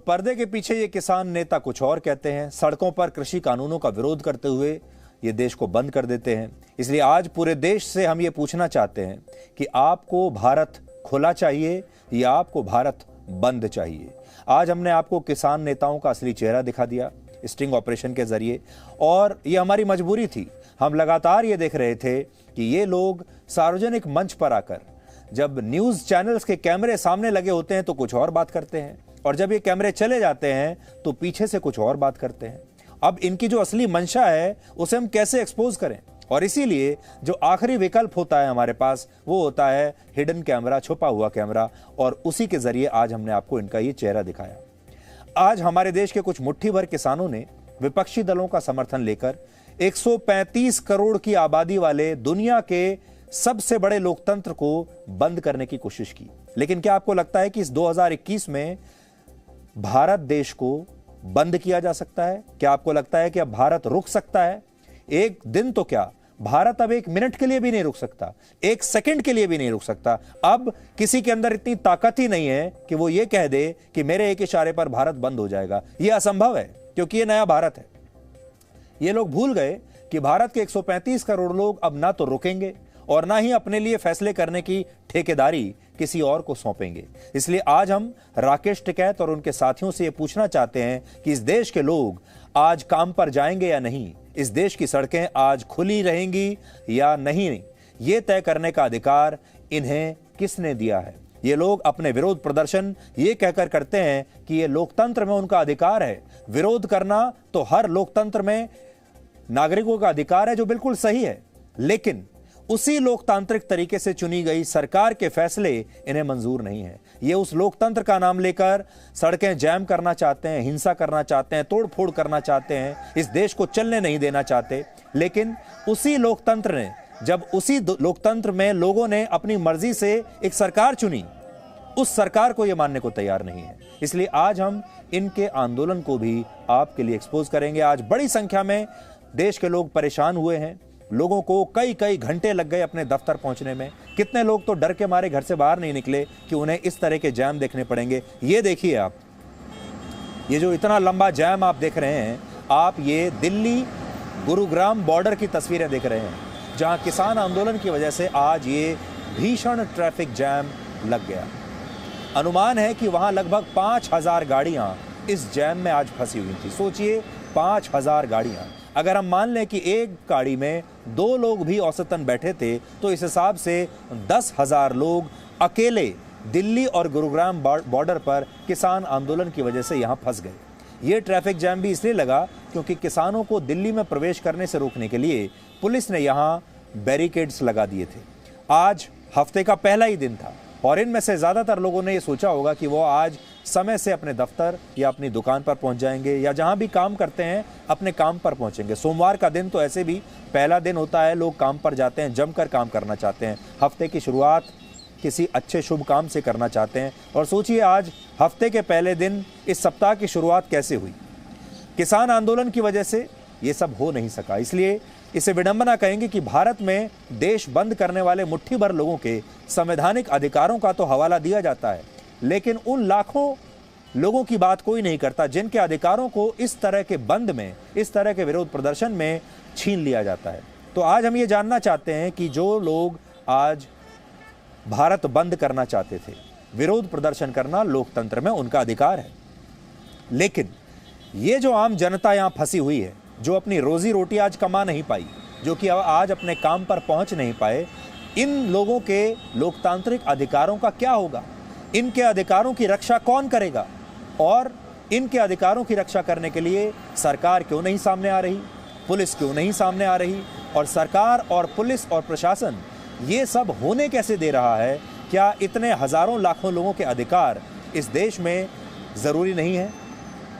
पर्दे के पीछे ये किसान नेता कुछ और कहते हैं। सड़कों पर कृषि कानूनों का विरोध करते हुए ये देश को बंद कर देते हैं। इसलिए आज पूरे देश से हम ये पूछना चाहते हैं कि आपको भारत खुला चाहिए या आपको भारत बंद चाहिए। आज हमने आपको किसान नेताओं का असली चेहरा दिखा दिया स्टिंग ऑपरेशन के जरिए, और ये हमारी मजबूरी थी। हम लगातार ये देख रहे थे कि ये लोग सार्वजनिक मंच पर आकर जब न्यूज चैनल्स के कैमरे सामने लगे होते हैं तो कुछ और बात करते हैं, और जब ये कैमरे चले जाते हैं तो पीछे से कुछ और बात करते हैं। अब इनकी जो असली मंशा है उसे हम कैसे एक्सपोज करें, और इसीलिए जो आखिरी विकल्प होता है हमारे पास वो होता है हिडन कैमरा, छुपा हुआ कैमरा, और उसी के जरिए आज हमने आपको इनका ये चेहरा दिखाया। आज हमारे देश के कुछ मुट्ठी भर किसानों ने विपक्षी दलों का समर्थन लेकर 135 करोड़ की आबादी वाले दुनिया के सबसे बड़े लोकतंत्र को बंद करने की कोशिश की। लेकिन क्या आपको लगता है कि इस 2021 में भारत देश को बंद किया जा सकता है? क्या आपको लगता है कि अब भारत रुक सकता है? एक दिन तो क्या, भारत अब एक मिनट के लिए भी नहीं रुक सकता, एक सेकंड के लिए भी नहीं रुक सकता। अब किसी के अंदर इतनी ताकत ही नहीं है कि वो ये कह दे कि मेरे एक इशारे पर भारत बंद हो जाएगा। यह असंभव है, क्योंकि ये नया भारत है। ये लोग भूल गए कि भारत के 135 करोड़ लोग अब ना तो रुकेंगे और ना ही अपने लिए फैसले करने की ठेकेदारी किसी और को सौंपेंगे। इसलिए आज हम राकेश टिकैत और उनके साथियों से ये पूछना चाहते हैं कि इस देश के लोग आज काम पर जाएंगे या नहीं, इस देश की सड़कें आज खुली रहेंगी या नहीं, ये तय करने का अधिकार इन्हें किसने दिया है। ये लोग अपने विरोध प्रदर्शन ये कहकर करते हैं कि ये लोकतंत्र में उनका अधिकार है। विरोध करना तो हर लोकतंत्र में नागरिकों का अधिकार है, जो बिल्कुल सही है, लेकिन उसी लोकतांत्रिक तरीके से चुनी गई सरकार के फैसले इन्हें मंजूर नहीं है। ये उस लोकतंत्र का नाम लेकर सड़कें जैम करना चाहते हैं, हिंसा करना चाहते हैं, तोड़फोड़ करना चाहते हैं, इस देश को चलने नहीं देना चाहते। लेकिन उसी लोकतंत्र ने, जब उसी लोकतंत्र में लोगों ने अपनी मर्जी से एक सरकार चुनी, उस सरकार को यह मानने को तैयार नहीं है। इसलिए आज हम इनके आंदोलन को भी आपके लिए एक्सपोज करेंगे। आज बड़ी संख्या में देश के लोग परेशान हुए हैं। लोगों को कई कई घंटे लग गए अपने दफ्तर पहुंचने में। कितने लोग तो डर के मारे घर से बाहर नहीं निकले कि उन्हें इस तरह के जैम देखने पड़ेंगे। ये देखिए आप, ये जो इतना लंबा जैम आप देख रहे हैं, आप ये दिल्ली गुरुग्राम बॉर्डर की तस्वीरें देख रहे हैं, जहां किसान आंदोलन की वजह से आज ये भीषण ट्रैफिक जैम लग गया। अनुमान है कि वहां लगभग 5000 गाड़ियां इस जैम में आज फंसी हुई थी। सोचिए, 5000 गाड़ियां। अगर हम मान लें कि एक गाड़ी में 2 लोग भी औसतन बैठे थे, तो इस हिसाब से 10,000 लोग अकेले दिल्ली और गुरुग्राम बॉर्डर पर किसान आंदोलन की वजह से यहां फंस गए। ये ट्रैफिक जैम भी इसलिए लगा क्योंकि किसानों को दिल्ली में प्रवेश करने से रोकने के लिए पुलिस ने यहां बैरिकेड्स लगा दिए थे। आज हफ्ते का पहला ही दिन था, और इनमें से ज्यादातर लोगों ने यह सोचा होगा कि वो आज समय से अपने दफ्तर या अपनी दुकान पर पहुंच जाएंगे, या जहां भी काम करते हैं अपने काम पर पहुंचेंगे। सोमवार का दिन तो ऐसे भी पहला दिन होता है, लोग काम पर जाते हैं, जमकर काम करना चाहते हैं, हफ्ते की शुरुआत किसी अच्छे शुभ काम से करना चाहते हैं। और सोचिए, आज हफ्ते के पहले दिन इस सप्ताह की शुरुआत कैसे हुई। किसान आंदोलन की वजह से ये सब हो नहीं सका। इसलिए इसे विडंबना कहेंगे कि भारत में देश बंद करने वाले मुट्ठी भर लोगों के संवैधानिक अधिकारों का तो हवाला दिया जाता है, लेकिन उन लाखों लोगों की बात कोई नहीं करता जिनके अधिकारों को इस तरह के बंद में, इस तरह के विरोध प्रदर्शन में छीन लिया जाता है। तो आज हम ये जानना चाहते हैं कि जो लोग आज भारत बंद करना चाहते थे, विरोध प्रदर्शन करना लोकतंत्र में उनका अधिकार है, लेकिन ये जो आम जनता यहां फंसी हुई है, जो अपनी रोजी रोटी आज कमा नहीं पाई, जो कि आज अपने काम पर पहुंच नहीं पाए, इन लोगों के लोकतांत्रिक अधिकारों का क्या होगा? इनके अधिकारों की रक्षा कौन करेगा? और इनके अधिकारों की रक्षा करने के लिए सरकार क्यों नहीं सामने आ रही, पुलिस क्यों नहीं सामने आ रही? और सरकार और पुलिस और प्रशासन ये सब होने कैसे दे रहा है? क्या इतने हजारों लाखों लोगों के अधिकार इस देश में जरूरी नहीं है?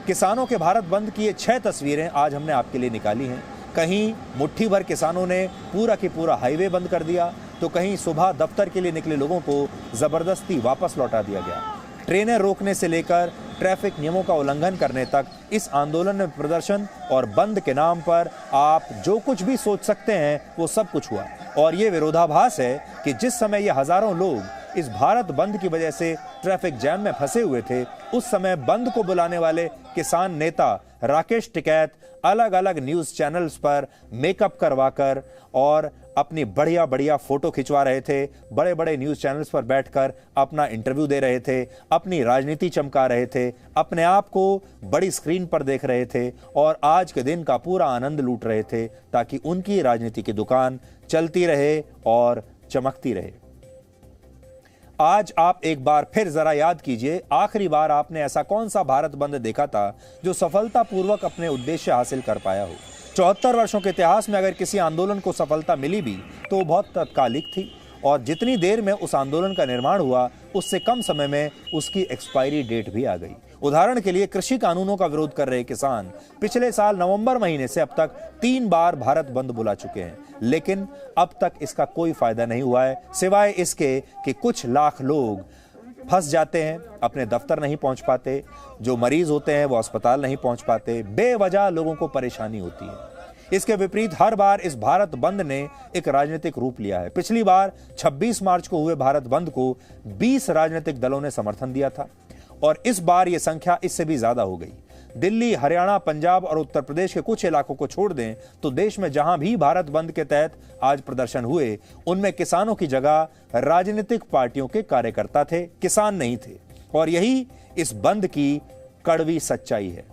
किसानों के भारत बंद की ये 6 तस्वीरें आज हमने आपके लिए निकाली हैं। कहीं मुट्ठी भर किसानों ने पूरा की पूरा हाईवे बंद कर दिया, तो कहीं सुबह दफ्तर के लिए निकले लोगों को जबरदस्ती वापस लौटा दिया गया। ट्रेनें रोकने से लेकर ट्रैफिक नियमों का उल्लंघन करने तक इस आंदोलन में प्रदर्शन और बंद के नाम पर आप जो कुछ भी सोच सकते हैं वो सब कुछ हुआ। और ये विरोधाभास है कि जिस समय ये हजारों लोग इस भारत बंद की वजह से ट्रैफिक जैम में फंसे हुए थे, उस समय बंद को बुलाने वाले किसान नेता राकेश टिकैत अलग अलग न्यूज चैनल्स पर मेकअप करवाकर और अपनी बढ़िया बढ़िया फोटो खिंचवा रहे थे, बड़े बड़े न्यूज चैनल्स पर बैठकर अपना इंटरव्यू दे रहे थे, अपनी राजनीति चमका रहे थे, अपने आप को बड़ी स्क्रीन पर देख रहे थे और आज के दिन का पूरा आनंद लूट रहे थे ताकि उनकी राजनीति की दुकान चलती रहे और चमकती रहे। आज आप एक बार फिर जरा याद कीजिए, आखिरी बार आपने ऐसा कौन सा भारत बंद देखा था जो सफलतापूर्वक अपने उद्देश्य हासिल कर पाया हो। 74 वर्षों के इतिहास में अगर किसी आंदोलन को सफलता मिली भी तो वो बहुत तात्कालिक थी और जितनी देर में उस आंदोलन का निर्माण हुआ उससे कम समय में उसकी एक्सपायरी डेट भी आ गई। उदाहरण के लिए कृषि कानूनों का विरोध कर रहे किसान पिछले साल नवंबर महीने से अब तक 3 बार भारत बंद बुला चुके हैं, लेकिन अब तक इसका कोई फायदा नहीं हुआ है, सिवाय इसके कि कुछ लाख लोग फंस जाते हैं, अपने दफ्तर नहीं पहुंच पाते, जो मरीज होते हैं वो अस्पताल नहीं पहुंच पाते, बेवजह लोगों को परेशानी होती है। इसके विपरीत हर बार इस भारत बंद ने एक राजनीतिक रूप लिया है। पिछली बार 26 मार्च को हुए भारत बंद को 20 राजनीतिक दलों ने समर्थन दिया था और इस बार यह संख्या इससे भी ज्यादा हो गई। दिल्ली, हरियाणा, पंजाब और उत्तर प्रदेश के कुछ इलाकों को छोड़ दें तो देश में जहां भी भारत बंद के तहत आज प्रदर्शन हुए उनमें किसानों की जगह राजनीतिक पार्टियों के कार्यकर्ता थे, किसान नहीं थे। और यही इस बंद की कड़वी सच्चाई है।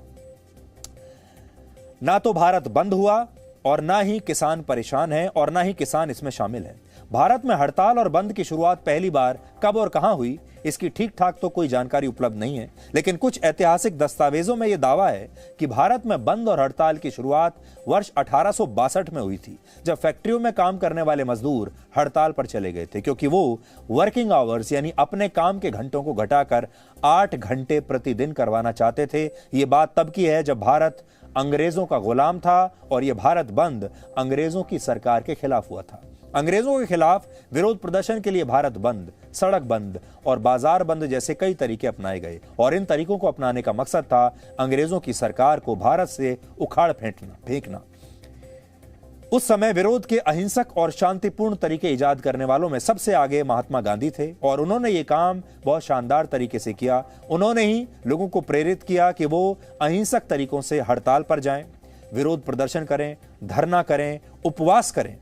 ना तो भारत बंद हुआ और ना ही किसान परेशान हैं और ना ही किसान इसमें शामिल हैं। भारत में हड़ताल और बंद की शुरुआत पहली बार कब और कहां हुई इसकी ठीक ठाक तो कोई जानकारी उपलब्ध नहीं है, लेकिन कुछ ऐतिहासिक दस्तावेजों में यह दावा है कि भारत में बंद और हड़ताल की शुरुआत वर्ष 1862 में हुई थी, जब फैक्ट्रियों में काम करने वाले मजदूर हड़ताल पर चले गए थे क्योंकि वो वर्किंग आवर्स यानी अपने काम के घंटों को घटाकर 8 घंटे प्रतिदिन करवाना चाहते थे। ये बात तब की है जब भारत अंग्रेजों का गुलाम था और यह भारत बंद अंग्रेजों की सरकार के खिलाफ हुआ था। अंग्रेजों के खिलाफ विरोध प्रदर्शन के लिए भारत बंद, सड़क बंद और बाजार बंद जैसे कई तरीके अपनाए गए और इन तरीकों को अपनाने का मकसद था अंग्रेजों की सरकार को भारत से उखाड़ फेंकना। उस समय विरोध के अहिंसक और शांतिपूर्ण तरीके इजाद करने वालों में सबसे आगे महात्मा गांधी थे और उन्होंने ये काम बहुत शानदार तरीके से किया। उन्होंने ही लोगों को प्रेरित किया कि वो अहिंसक तरीकों से हड़ताल पर जाएं, विरोध प्रदर्शन करें, धरना करें, उपवास करें।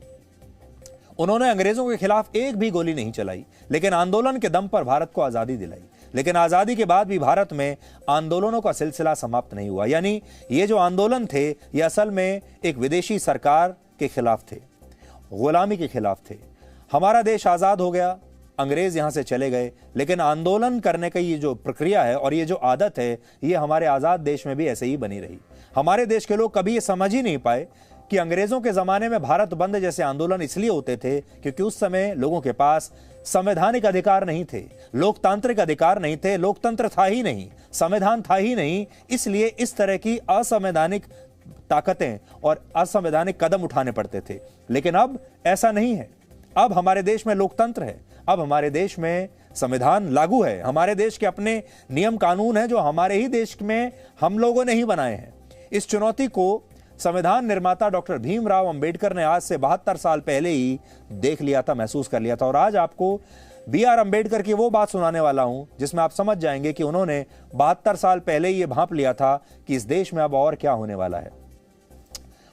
उन्होंने अंग्रेजों के खिलाफ एक भी गोली नहीं चलाई, लेकिन आंदोलन के दम पर भारत को आजादी दिलाई। लेकिन आजादी के बाद भी भारत में आंदोलनों का सिलसिला समाप्त नहीं हुआ, यानी ये जो आंदोलन थे ये असल में एक विदेशी सरकार के खिलाफ थे, गुलामी के खिलाफ थे। हमारा देश आजाद हो गया, अंग्रेज यहां से चले गए, लेकिन आंदोलन करने की ये जो प्रक्रिया है और ये जो आदत है ये हमारे आजाद देश में भी ऐसे ही बनी रही। हमारे देश के लोग कभी ये समझ ही नहीं पाए कि अंग्रेजों के जमाने में भारत बंद जैसे आंदोलन इसलिए होते थे क्योंकि उस समय लोगों के पास संवैधानिक अधिकार नहीं थे, लोकतांत्रिक अधिकार नहीं थे, लोकतंत्र था ही नहीं, संविधान था ही नहीं, इसलिए इस तरह की असंवैधानिक ताकतें और असंवैधानिक कदम उठाने पड़ते थे। लेकिन अब ऐसा नहीं है। अब हमारे देश में लोकतंत्र है, अब हमारे देश में संविधान लागू है, हमारे देश के अपने नियम कानून हैं जो हमारे ही देश में हम लोगों ने ही बनाए हैं। इस चुनौती को संविधान निर्माता डॉक्टर भीमराव अंबेडकर ने आज से 72 साल पहले ही देख लिया था, महसूस कर लिया था। और आज आपको बी.आर. अंबेडकर की वो बात सुनाने वाला हूं जिसमें आप समझ जाएंगे कि उन्होंने 72 साल पहले ही ये भांप लिया था कि इस देश में अब और क्या होने वाला है।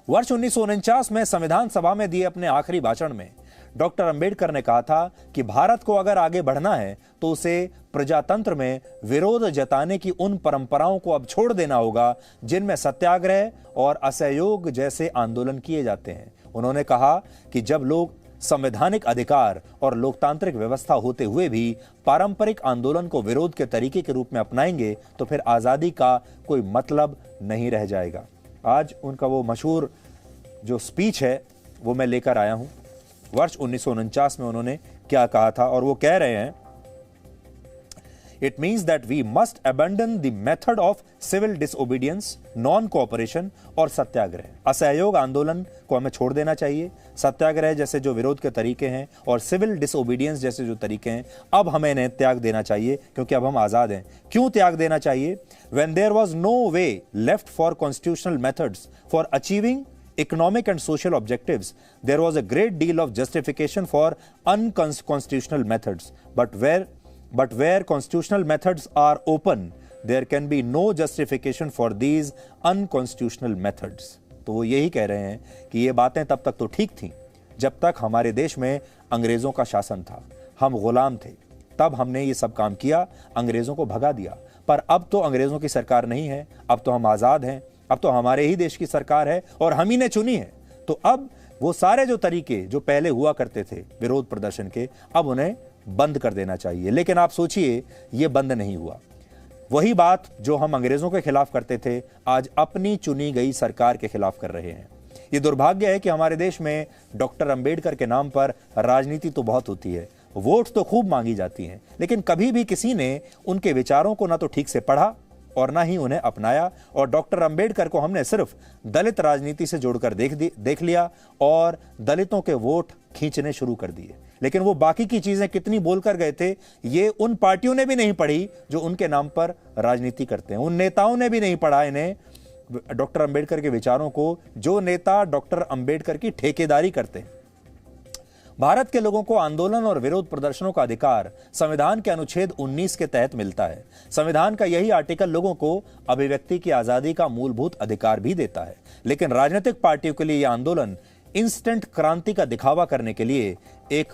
वर्ष 1949 में संविधान सभा में दिए अपने आखिरी भाषण में डॉक्टर अंबेडकर ने कहा था कि भारत को अगर आगे बढ़ना है तो उसे प्रजातंत्र में विरोध जताने की उन परंपराओं को अब छोड़ देना होगा जिनमें सत्याग्रह और असहयोग जैसे आंदोलन किए जाते हैं। उन्होंने कहा कि जब लोग संवैधानिक अधिकार और लोकतांत्रिक व्यवस्था होते हुए भी पारंपरिक आंदोलन को विरोध के तरीके के रूप में अपनाएंगे तो फिर आजादी का कोई मतलब नहीं रह जाएगा। आज उनका वो मशहूर जो स्पीच है वो मैं लेकर आया हूं। वर्ष 1949 में उन्होंने क्या कहा था और वो कह रहे हैं, it means that we must abandon the method of civil disobedience, non cooperation और सत्याग्रह। असहयोग आंदोलन को हमें छोड़ देना चाहिए, सत्याग्रह जैसे जो विरोध के तरीके हैं और सिविल डिसओबीडियंस जैसे जो तरीके हैं अब हमें इन्हें त्याग देना चाहिए क्योंकि अब हम आजाद हैं। क्यों त्याग देना चाहिए? When there was no way left for constitutional methods for achieving economic and social objectives, there was a great deal of justification for unconstitutional methods. But where constitutional methods are open, there can be no justification for these unconstitutional methods. तो वो यही कह रहे हैं कि ये बातें तब तक तो ठीक थीं जब तक हमारे देश में अंग्रेजों का शासन था, हम गुलाम थे, तब हमने ये सब काम किया, अंग्रेजों को भगा दिया। पर अब तो अंग्रेजों की सरकार नहीं है, अब तो हम आज़ाद हैं, अब तो हमारे ही देश की सरकार है और हम ही ने चुनी है। तो अब वो सारे जो तरीके जो पहले हुआ करते थे विरोध प्रदर्शन के, अब उन्हें बंद कर देना चाहिए। लेकिन आप सोचिए, ये बंद नहीं हुआ। वही बात जो हम अंग्रेजों के खिलाफ करते थे, आज अपनी चुनी गई सरकार के खिलाफ कर रहे हैं। ये दुर्भाग्य है कि हमारे देश में डॉक्टर अंबेडकर के नाम पर राजनीति तो बहुत होती है, वोट तो खूब मांगी जाती हैं, लेकिन कभी भी किसी ने उनके विचारों को ना तो ठीक से पढ़ा और ना ही उन्हें अपनाया। और डॉक्टर अंबेडकर को हमने सिर्फ दलित राजनीति से जोड़कर देख लिया और दलितों के वोट खींचने शुरू कर दिए। लेकिन वो बाकी की चीजें कितनी बोलकर गए थे, ये उन पार्टियों ने भी नहीं पढ़ी जो उनके नाम पर राजनीति करते हैं। उन नेताओं ने भी नहीं पढ़ा इन्हें, डॉक्टर अंबेडकर के विचारों को, जो नेता डॉक्टर अंबेडकर की ठेकेदारी करते हैं। भारत के लोगों को आंदोलन और विरोध प्रदर्शनों का अधिकार संविधान के अनुच्छेद 19 के तहत मिलता है। संविधान का यही आर्टिकल लोगों को अभिव्यक्ति की आजादी का मूलभूत अधिकार भी देता है। लेकिन राजनीतिक पार्टियों के लिए यह आंदोलन इंस्टेंट क्रांति का दिखावा करने के लिए एक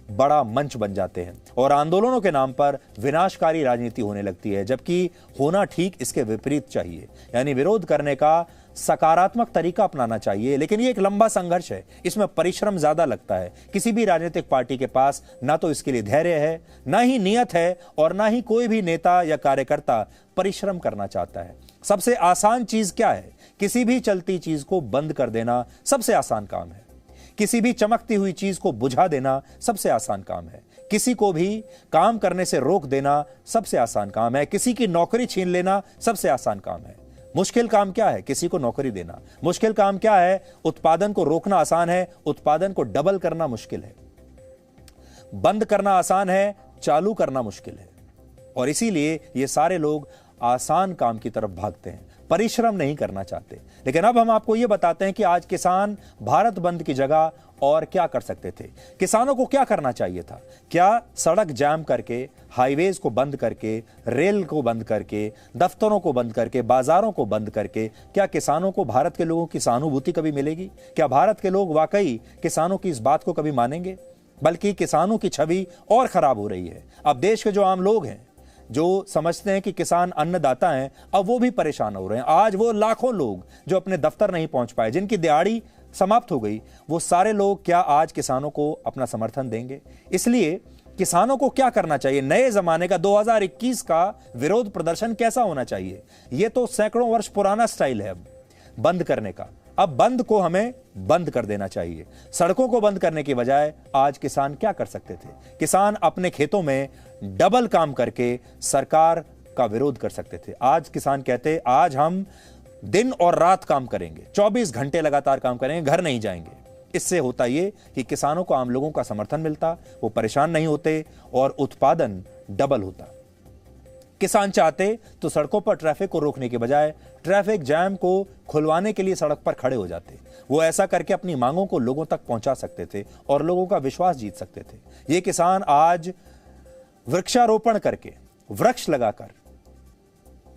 बड़ा मंच बन जाते हैं और आंदोलनों के नाम पर विनाशकारी राजनीति होने लगती है, जबकि होना ठीक इसके विपरीत चाहिए। यानी विरोध करने का सकारात्मक तरीका अपनाना चाहिए। लेकिन ये एक लंबा संघर्ष है, इसमें परिश्रम ज्यादा लगता है। किसी भी राजनीतिक पार्टी के पास ना तो इसके लिए धैर्य है, ना ही नियत है, और ना ही कोई भी नेता या कार्यकर्ता परिश्रम करना चाहता है। सबसे आसान चीज क्या है? किसी भी चलती चीज को बंद कर देना सबसे आसान काम है। किसी भी चमकती हुई चीज को बुझा देना सबसे आसान काम है। किसी को भी काम करने से रोक देना सबसे आसान काम है। किसी की नौकरी छीन लेना सबसे आसान काम है। मुश्किल काम क्या है? किसी को नौकरी देना। मुश्किल काम क्या है? उत्पादन को रोकना आसान है, उत्पादन को डबल करना मुश्किल है। बंद करना आसान है, चालू करना मुश्किल है। और इसीलिए ये सारे लोग आसान काम की तरफ भागते हैं, परिश्रम नहीं करना चाहते। लेकिन अब हम आपको यह बताते हैं कि आज किसान भारत बंद की जगह और क्या कर सकते थे। किसानों को क्या करना चाहिए था? क्या सड़क जाम करके, हाईवेज को बंद करके, रेल को बंद करके, दफ्तरों को बंद करके, बाजारों को बंद करके, क्या किसानों को भारत के लोगों की सहानुभूति कभी मिलेगी? क्या भारत के लोग वाकई किसानों की इस बात को कभी मानेंगे? बल्कि किसानों की छवि और खराब हो रही है। अब देश के जो आम लोग हैं, जो समझते हैं कि किसान अन्नदाता हैं, अब वो भी परेशान हो रहे हैं। आज वो लाखों लोग जो अपने दफ्तर नहीं पहुंच पाए, जिनकी दिहाड़ी समाप्त हो गई, वो सारे लोग क्या आज किसानों को अपना समर्थन देंगे? इसलिए किसानों को क्या करना चाहिए? नए जमाने का 2021 का विरोध प्रदर्शन कैसा होना चाहिए? ये तो सैकड़ों वर्ष पुराना स्टाइल है अब बंद करने का। अब बंद को हमें बंद कर देना चाहिए। सड़कों को बंद करने की बजाय आज किसान क्या कर सकते थे? किसान अपने खेतों में डबल काम करके सरकार का विरोध कर सकते थे। आज किसान कहते, आज हम दिन और रात काम करेंगे, 24 घंटे लगातार काम करेंगे, घर नहीं जाएंगे। इससे होता ये कि किसानों को, आम लोगों का समर्थन मिलता, वो परेशान नहीं होते और उत्पादन डबल होता। किसान चाहते तो सड़कों पर ट्रैफिक को रोकने के बजाय ट्रैफिक जैम को खुलवाने के लिए सड़क पर खड़े हो जाते। वो ऐसा करके अपनी मांगों को लोगों तक पहुंचा सकते थे और लोगों का विश्वास जीत सकते थे। ये किसान आज वृक्षारोपण करके, वृक्ष लगाकर,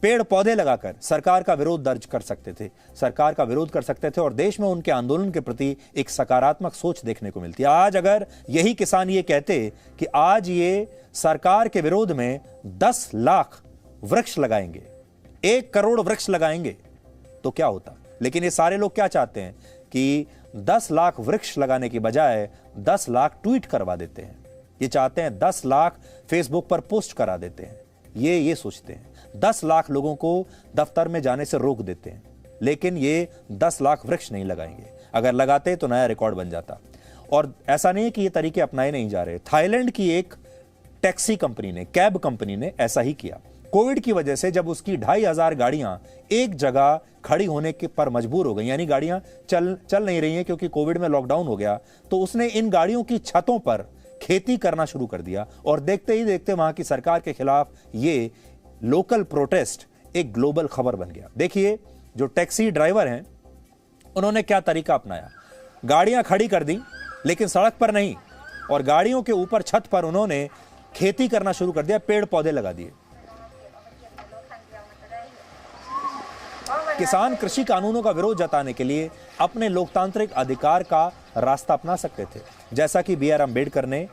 पेड़ पौधे लगाकर सरकार का विरोध दर्ज कर सकते थे, सरकार का विरोध कर सकते थे और देश में उनके आंदोलन के प्रति एक सकारात्मक सोच देखने को मिलती है। आज अगर यही किसान ये कहते कि आज ये सरकार के विरोध में 10 लाख वृक्ष लगाएंगे, 1 करोड़ वृक्ष लगाएंगे, तो क्या होता? लेकिन ये सारे लोग क्या चाहते हैं कि 10 लाख वृक्ष लगाने की बजाय 10 लाख ट्वीट करवा देते हैं। ये चाहते हैं 10 लाख फेसबुक पर पोस्ट करा देते हैं। ये सोचते हैं 10 लाख लोगों को दफ्तर में जाने से रोक देते हैं, लेकिन ये 10 लाख वृक्ष नहीं लगाएंगे। अगर लगाते तो नया रिकॉर्ड बन जाता। और ऐसा नहीं है कि ये तरीके अपनाए नहीं जा रहे। थाईलैंड की एक टैक्सी कंपनी ने, कैब कंपनी ने ऐसा ही किया। कोविड की वजह से जब उसकी 2500 गाड़ियां एक जगह खड़ी होने के पर मजबूर हो गई, यानी गाड़ियां चल नहीं रही हैं क्योंकि कोविड में लॉकडाउन हो गया, तो उसने इन गाड़ियों की छतों पर खेती करना शुरू कर दिया। और देखते ही देखते वहां की सरकार के खिलाफ ये लोकल प्रोटेस्ट एक ग्लोबल खबर बन गया। देखिए, जो टैक्सी ड्राइवर हैं उन्होंने क्या तरीका अपनाया। गाड़ियां खड़ी कर दी, लेकिन सड़क पर नहीं, और गाड़ियों के ऊपर छत पर उन्होंने खेती करना शुरू कर दिया, पेड़ पौधे लगा दिए। किसान कृषि कानूनों का विरोध जताने के लिए अपने लोकतांत्रिक अधिकार का रास्ता अपना सकते थे। जैसा कि बी आर अम्बेडकर ने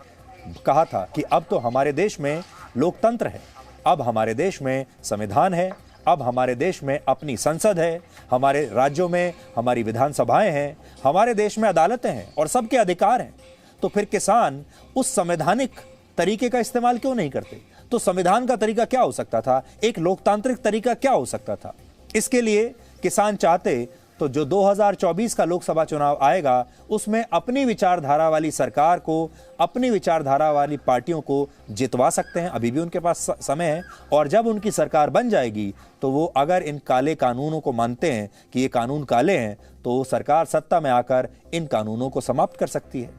कहा था कि अब तो हमारे देश में लोकतंत्र है, अब हमारे देश में संविधान है, अब हमारे देश में अपनी संसद है, हमारे राज्यों में हमारी विधानसभाएं हैं, हमारे देश में अदालतें हैं और सबके अधिकार हैं। तो फिर किसान उस संवैधानिक तरीके का इस्तेमाल क्यों नहीं करते? तो संविधान का तरीका क्या हो सकता था? एक लोकतांत्रिक तरीका क्या हो सकता था? इसके लिए किसान चाहते तो जो 2024 का लोकसभा चुनाव आएगा उसमें अपनी विचारधारा वाली सरकार को, अपनी विचारधारा वाली पार्टियों को जितवा सकते हैं। अभी भी उनके पास समय है, और जब उनकी सरकार बन जाएगी तो वो अगर इन काले कानूनों को मानते हैं कि ये कानून काले हैं, तो सरकार सत्ता में आकर इन कानूनों को समाप्त कर सकती है।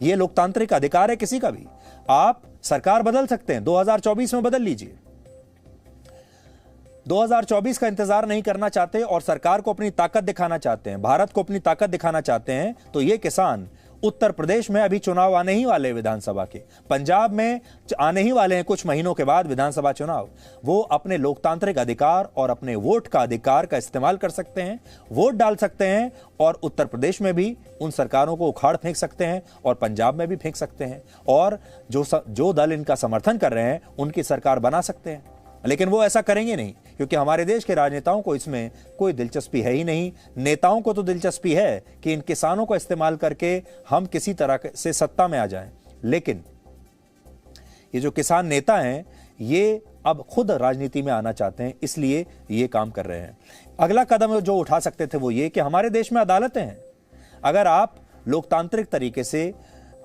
ये लोकतांत्रिक अधिकार है किसी का भी। आप सरकार बदल सकते हैं, 2024 में बदल लीजिए। 2024 का इंतजार नहीं करना चाहते और सरकार को अपनी ताकत दिखाना चाहते हैं, भारत को अपनी ताकत दिखाना चाहते हैं, तो ये किसान उत्तर प्रदेश में अभी चुनाव आने ही वाले विधानसभा के, पंजाब में आने ही वाले हैं कुछ महीनों के बाद विधानसभा चुनाव, वो अपने लोकतांत्रिक अधिकार और अपने वोट का अधिकार का इस्तेमाल कर सकते हैं, वोट डाल सकते हैं और उत्तर प्रदेश में भी उन सरकारों को उखाड़ फेंक सकते हैं और पंजाब में भी फेंक सकते हैं, और जो दल इनका समर्थन कर रहे हैं उनकी सरकार बना सकते हैं। लेकिन वो ऐसा करेंगे नहीं, क्योंकि हमारे देश के राजनेताओं को इसमें कोई दिलचस्पी है ही नहीं। नेताओं को तो दिलचस्पी है कि इन किसानों को इस्तेमाल करके हम किसी तरह से सत्ता में आ जाएं, लेकिन ये जो किसान नेता हैं ये अब खुद राजनीति में आना चाहते हैं, इसलिए ये काम कर रहे हैं। अगला कदम जो उठा सकते थे वो ये कि हमारे देश में अदालतें हैं। अगर आप लोकतांत्रिक तरीके से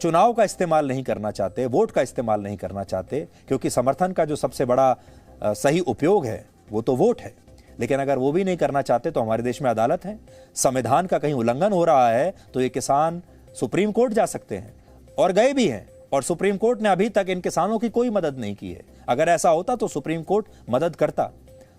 चुनाव का इस्तेमाल नहीं करना चाहते, वोट का इस्तेमाल नहीं करना चाहते, क्योंकि समर्थन का जो सबसे बड़ा सही उपयोग है वो तो वोट है, लेकिन अगर वो भी नहीं करना चाहते तो हमारे देश में अदालत है। संविधान का कहीं उल्लंघन हो रहा है तो ये किसान सुप्रीम कोर्ट जा सकते हैं, और गए भी हैं, और सुप्रीम कोर्ट ने अभी तक इन किसानों की कोई मदद नहीं की है। अगर ऐसा होता तो सुप्रीम कोर्ट मदद करता।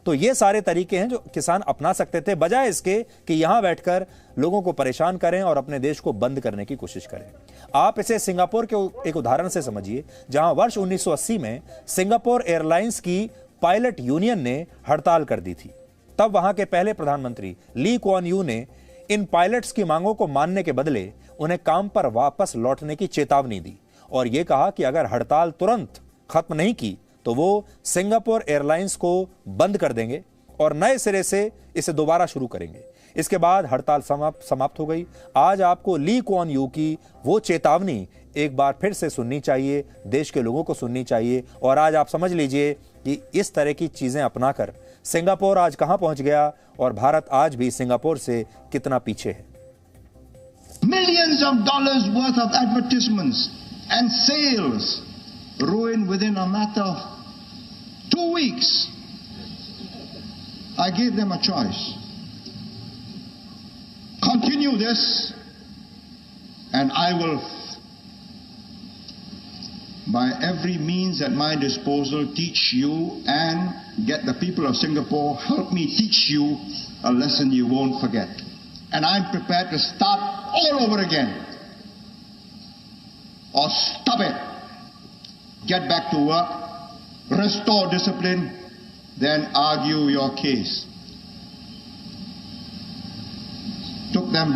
तो ये सारे तरीके हैं जो किसान अपना सकते थे, बजाय इसके कि यहां बैठकर लोगों को परेशान करें और अपने देश को बंद करने की कोशिश करें। आप इसे सिंगापुर के एक उदाहरण से समझिए, जहां वर्ष 1980 में सिंगापुर एयरलाइंस की पायलट यूनियन ने हड़ताल कर दी थी। तब वहां के पहले प्रधानमंत्री ली कुआन यू ने इन पायलट्स की मांगों को मानने के बदले उन्हें काम पर वापस लौटने की चेतावनी दी, और यह कहा कि अगर हड़ताल तुरंत खत्म नहीं की तो वो सिंगापुर एयरलाइंस को बंद कर देंगे और नए सिरे से इसे दोबारा शुरू करेंगे। इसके बाद हड़ताल समाप्त हो गई। आज आपको ली कुआन यू की वो चेतावनी एक बार फिर से सुननी चाहिए, देश के लोगों को सुननी चाहिए, और आज आप समझ लीजिए कि इस तरह की चीजें अपनाकर सिंगापुर आज कहां पहुंच गया और भारत आज भी सिंगापुर से कितना पीछे है। Millions of dollars worth of advertisements and sales ruined within a matter of 2 weeks. I gave them a choice. Continue this and I will, by every means at my disposal, teach you and get the people of Singapore, help me teach you a lesson you won't forget. And I'm prepared to start all over again. Or stop it. Get back to work, restore discipline, then argue your case. Took them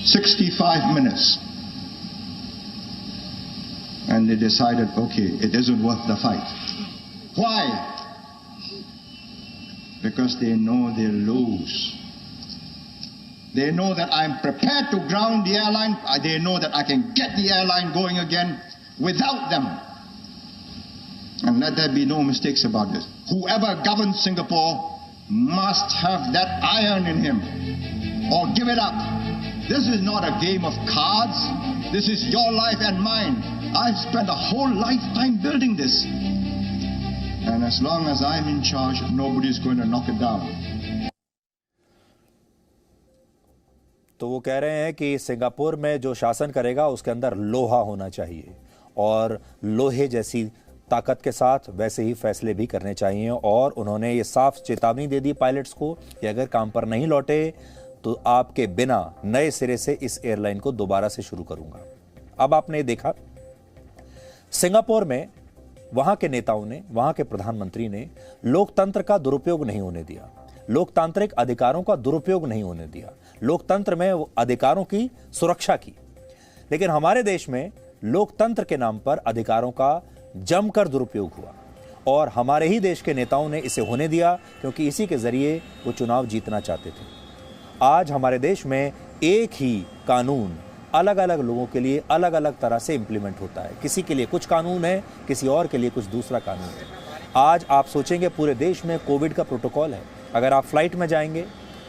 65 minutes. And they decided, okay, it isn't worth the fight. Why? Because they know they'll lose. They know that I'm prepared to ground the airline. They know that I can get the airline going again without them. And let there be no mistakes about this. Whoever governs Singapore must have that iron in him, or give it up. This is not a game of cards. This is your life and mine. I've spent a whole lifetime building this. And as long as I'm in charge, nobody's going to knock it down. तो वो कह रहे हैं कि Singapore में जो शासन करेगा उसके अंदर लोहा होना चाहिए, और लोहे जैसी ताकत के साथ वैसे ही फैसले भी करने चाहिए। और उन्होंने ये साफ चेतावनी दे दी पायलट्स को कि अगर काम पर नहीं लौटे तो आपके बिना नए सिरे से इस एयरलाइन को दोबारा से शुरू करूंगा। अब आपने देखा सिंगापुर में वहां के नेताओं ने, वहां के प्रधानमंत्री ने लोकतंत्र का दुरुपयोग नहीं होने दिया, लोकतांत्रिक अधिकारों का दुरुपयोग नहीं होने दिया, लोकतंत्र में अधिकारों की सुरक्षा की। लेकिन हमारे देश में लोकतंत्र के नाम पर अधिकारों का जमकर दुरुपयोग हुआ और हमारे ही देश के नेताओं ने इसे होने दिया, क्योंकि इसी के जरिए वो चुनाव जीतना चाहते थे। आज हमारे देश में एक ही कानून अलग अलग लोगों के लिए अलग अलग तरह से इंप्लीमेंट होता है। किसी के लिए कुछ कानून है, किसी और के लिए कुछ दूसरा कानून है। आज आप सोचेंगे पूरे देश में कोविड का प्रोटोकॉल है। अगर आप फ्लाइट में जाएंगे,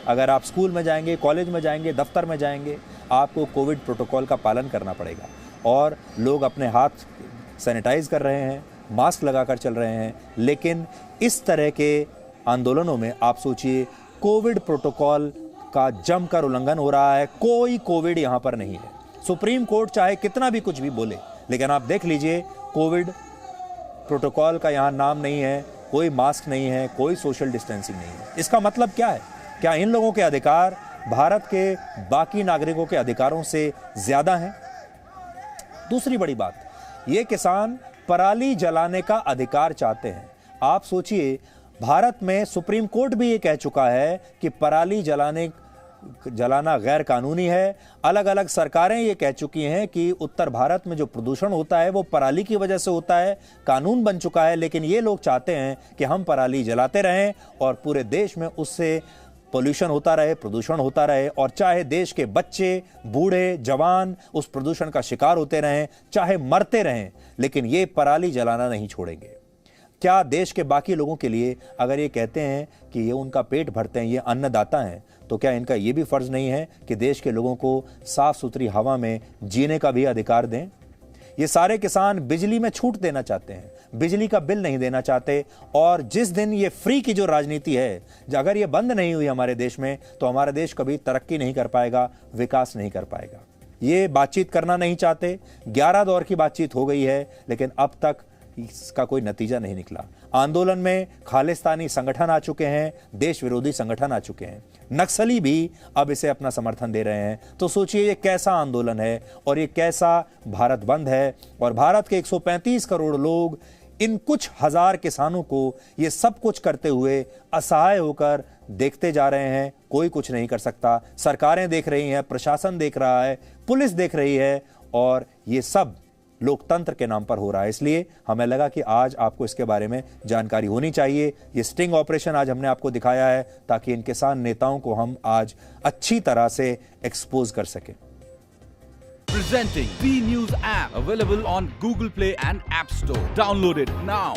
अगर आप स्कूल में जाएंगे, कॉलेज में जाएंगे, दफ्तर में जाएंगे, आपको कोविड प्रोटोकॉल का पालन करना पड़ेगा। और लोग अपने हाथ सैनिटाइज कर रहे हैं, मास्क लगाकर चल रहे हैं। लेकिन इस तरह के आंदोलनों में आप सोचिए कोविड प्रोटोकॉल का जमकर उल्लंघन हो रहा है। कोई कोविड यहां पर नहीं है। सुप्रीम कोर्ट चाहे कितना भी कुछ भी बोले, लेकिन आप देख लीजिए कोविड प्रोटोकॉल का यहां नाम नहीं है, कोई मास्क नहीं है, कोई सोशल डिस्टेंसिंग नहीं है। इसका मतलब क्या है? क्या इन लोगों के अधिकार भारत के बाकी नागरिकों के अधिकारों से ज्यादा हैं? दूसरी बड़ी बात, ये किसान पराली जलाने का अधिकार चाहते हैं। आप सोचिए भारत में सुप्रीम कोर्ट भी ये कह चुका है कि पराली जलाना गैर कानूनी है। अलग अलग सरकारें ये कह चुकी हैं कि उत्तर भारत में जो प्रदूषण होता है वो पराली की वजह से होता है, कानून बन चुका है। लेकिन ये लोग चाहते हैं कि हम पराली जलाते रहें और पूरे देश में उससे पोल्यूशन होता रहे, प्रदूषण होता रहे, और चाहे देश के बच्चे, बूढ़े, जवान उस प्रदूषण का शिकार होते रहें, चाहे मरते रहें, लेकिन ये पराली जलाना नहीं छोड़ेंगे। क्या देश के बाकी लोगों के लिए अगर ये कहते हैं कि ये उनका पेट भरते हैं, ये अन्नदाता हैं, तो क्या इनका ये भी फर्ज नहीं है कि देश के लोगों को साफ सुथरी हवा में जीने का भी अधिकार दें? ये सारे किसान बिजली में छूट देना चाहते हैं, बिजली का बिल नहीं देना चाहते। और जिस दिन ये फ्री की जो राजनीति है, अगर ये बंद नहीं हुई हमारे देश में, तो हमारा देश कभी तरक्की नहीं कर पाएगा, विकास नहीं कर पाएगा। ये बातचीत करना नहीं चाहते। 11 दौर की बातचीत हो गई है, लेकिन अब तक इसका कोई नतीजा नहीं निकला। आंदोलन में खालिस्तानी संगठन आ चुके हैं, देश विरोधी संगठन आ चुके हैं, नक्सली भी अब इसे अपना समर्थन दे रहे हैं। तो सोचिए ये कैसा आंदोलन है और ये कैसा भारत बंद है। और भारत के 135 करोड़ लोग इन कुछ हजार किसानों को ये सब कुछ करते हुए असहाय होकर देखते जा रहे हैं। कोई कुछ नहीं कर सकता। सरकारें देख रही हैं, प्रशासन देख रहा है, पुलिस देख रही है, और ये सब लोकतंत्र के नाम पर हो रहा है। इसलिए हमें लगा कि आज आपको इसके बारे में जानकारी होनी चाहिए। ये स्टिंग ऑपरेशन आज हमने आपको दिखाया है ताकि इन किसान नेताओं को हम आज अच्छी तरह से एक्सपोज कर सकें। Presenting B News app available on Google Play and App Store. Download it now.